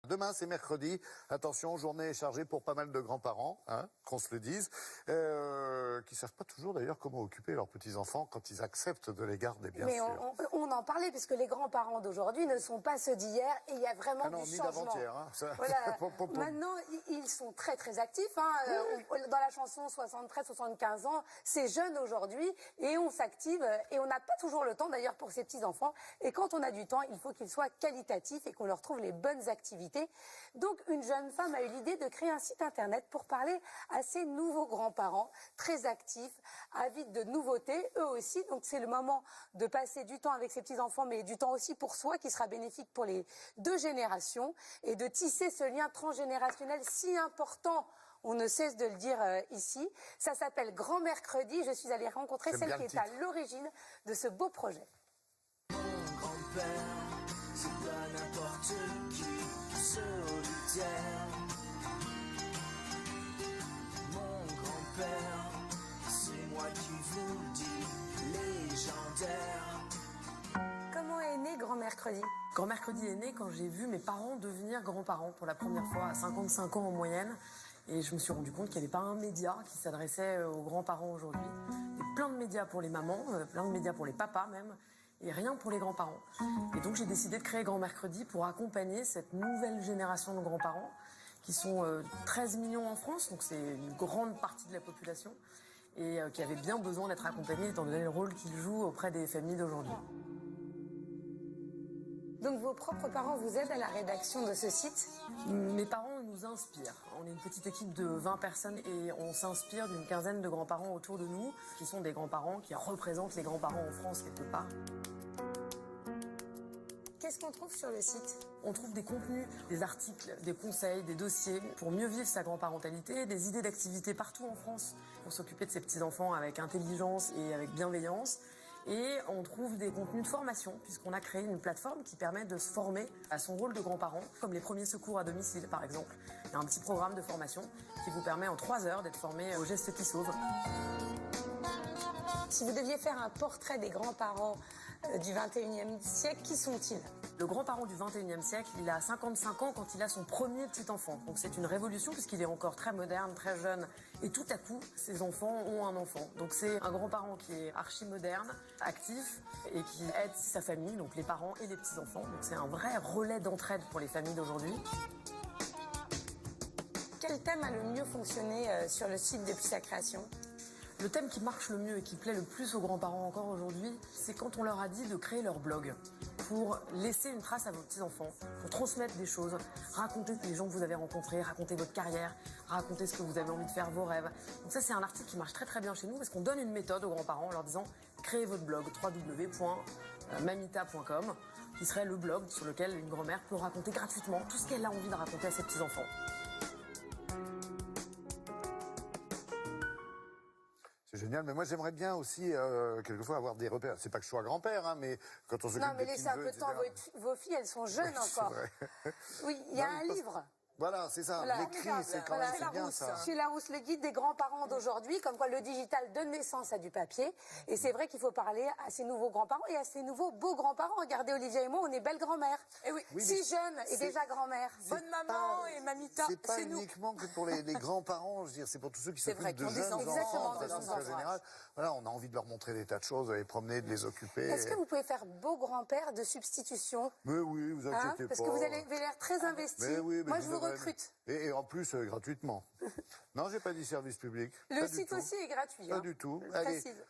Demain, c'est mercredi. Attention, journée chargée pour pas mal de grands-parents, hein, qu'on se le dise, qui savent pas toujours d'ailleurs comment occuper leurs petits-enfants quand ils acceptent de les garder, bien Mais sûr. on en parlait, puisque les grands-parents d'aujourd'hui ne sont pas ceux d'hier, et il y a vraiment du ni changement. d'avant-hier. Hein, ça... Voilà. Maintenant, ils sont très très actifs. Hein. Dans la chanson 73-75 ans, c'est jeune aujourd'hui, et on s'active, et on n'a pas toujours le temps d'ailleurs pour ces petits-enfants. Et quand on a du temps, il faut qu'ils soient qualitatifs et qu'on leur trouve les bonnes activités. Donc une jeune femme a eu l'idée de créer un site internet pour parler à ces nouveaux grands-parents, très actifs, avides de nouveautés, eux aussi. Donc c'est le moment de passer du temps avec ses petits-enfants, mais du temps aussi pour soi, qui sera bénéfique pour les deux générations, et de tisser ce lien transgénérationnel si important. On ne cesse de le dire ici. Ça s'appelle Grand Mercredi. Je suis allée rencontrer celle qui est à l'origine de ce beau projet. Mon grand-père, c'est pas n'importe qui, solitaire. Mon grand-père, c'est moi qui vous le dis, légendaire. Comment est né Grand Mercredi? Grand Mercredi est né quand j'ai vu mes parents devenir grands-parents pour la première fois à 55 ans en moyenne. Et je me suis rendu compte qu'il n'y avait pas un média qui s'adressait aux grands-parents aujourd'hui. Il y a plein de médias pour les mamans, plein de médias pour les papas même, et rien pour les grands-parents. Et donc j'ai décidé de créer Grand Mercredi pour accompagner cette nouvelle génération de grands-parents, qui sont 13 millions en France, donc c'est une grande partie de la population, et qui avaient bien besoin d'être accompagnés étant donné le rôle qu'ils jouent auprès des familles d'aujourd'hui. Donc vos propres parents vous aident à la rédaction de ce site? Mes parents nous inspirent. On est une petite équipe de 20 personnes et on s'inspire d'une quinzaine de grands-parents autour de nous, qui sont des grands-parents qui représentent les grands-parents en France quelque part. Qu'est-ce qu'on trouve sur le site? On trouve des contenus, des articles, des conseils, des dossiers pour mieux vivre sa grand-parentalité, des idées d'activités partout en France pour s'occuper de ses petits-enfants avec intelligence et avec bienveillance. Et on trouve des contenus de formation, puisqu'on a créé une plateforme qui permet de se former à son rôle de grand-parent, comme les premiers secours à domicile par exemple. Il y a un petit programme de formation qui vous permet en 3 heures d'être formé aux gestes qui sauvent. Si vous deviez faire un portrait des grands-parents du 21e siècle, qui sont-ils? Le grand-parent du 21e siècle, il a 55 ans quand il a son premier petit-enfant. Donc c'est une révolution puisqu'il est encore très moderne, très jeune. Et tout à coup, ses enfants ont un enfant. Donc c'est un grand-parent qui est archi-moderne, actif et qui aide sa famille, donc les parents et les petits-enfants. Donc c'est un vrai relais d'entraide pour les familles d'aujourd'hui. Quel thème a le mieux fonctionné sur le site depuis sa création? Le thème qui marche le mieux et qui plaît le plus aux grands-parents encore aujourd'hui, c'est quand on leur a dit de créer leur blog pour laisser une trace à vos petits-enfants, pour transmettre des choses, raconter les gens que vous avez rencontrés, raconter votre carrière, raconter ce que vous avez envie de faire, vos rêves. Donc ça, c'est un article qui marche très très bien chez nous parce qu'on donne une méthode aux grands-parents en leur disant créez votre blog www.mamita.com, qui serait le blog sur lequel une grand-mère peut raconter gratuitement tout ce qu'elle a envie de raconter à ses petits-enfants. C'est génial, mais moi j'aimerais bien aussi quelquefois avoir des repères. C'est pas que je sois grand-père, hein, mais quand on s'occupe Non, mais des laissez un peu de temps, vos filles, elles sont jeunes encore. Oui, il y a un livre. Voilà, c'est ça. Voilà. L'écrit, c'est quand même c'est bien ça. Chez Larousse, le guide des grands-parents d'aujourd'hui, comme quoi le digital donne naissance à du papier. Et c'est vrai qu'il faut parler à ces nouveaux grands-parents et à ces nouveaux beaux grands-parents. Regardez, Olivia et moi, on est belles grand-mères. Et oui, si jeune et déjà grand-mère. Bonne maman et mamita. C'est pas uniquement que pour les grands-parents, je veux dire, c'est pour tous ceux qui s'occupent de jeunes enfants, de façon très générale. Voilà, on a envie de leur montrer des tas de choses, de les promener, de les occuper. Est-ce que vous pouvez faire beau grand-père de substitution? Mais oui, vous inquiétez pas. Parce que vous avez l'air très investi. Mais oui, mais moi, je vous recrute. Et en plus, gratuitement. Non, j'ai pas dit service public. Le site aussi est gratuit. Pas du tout. Je précise.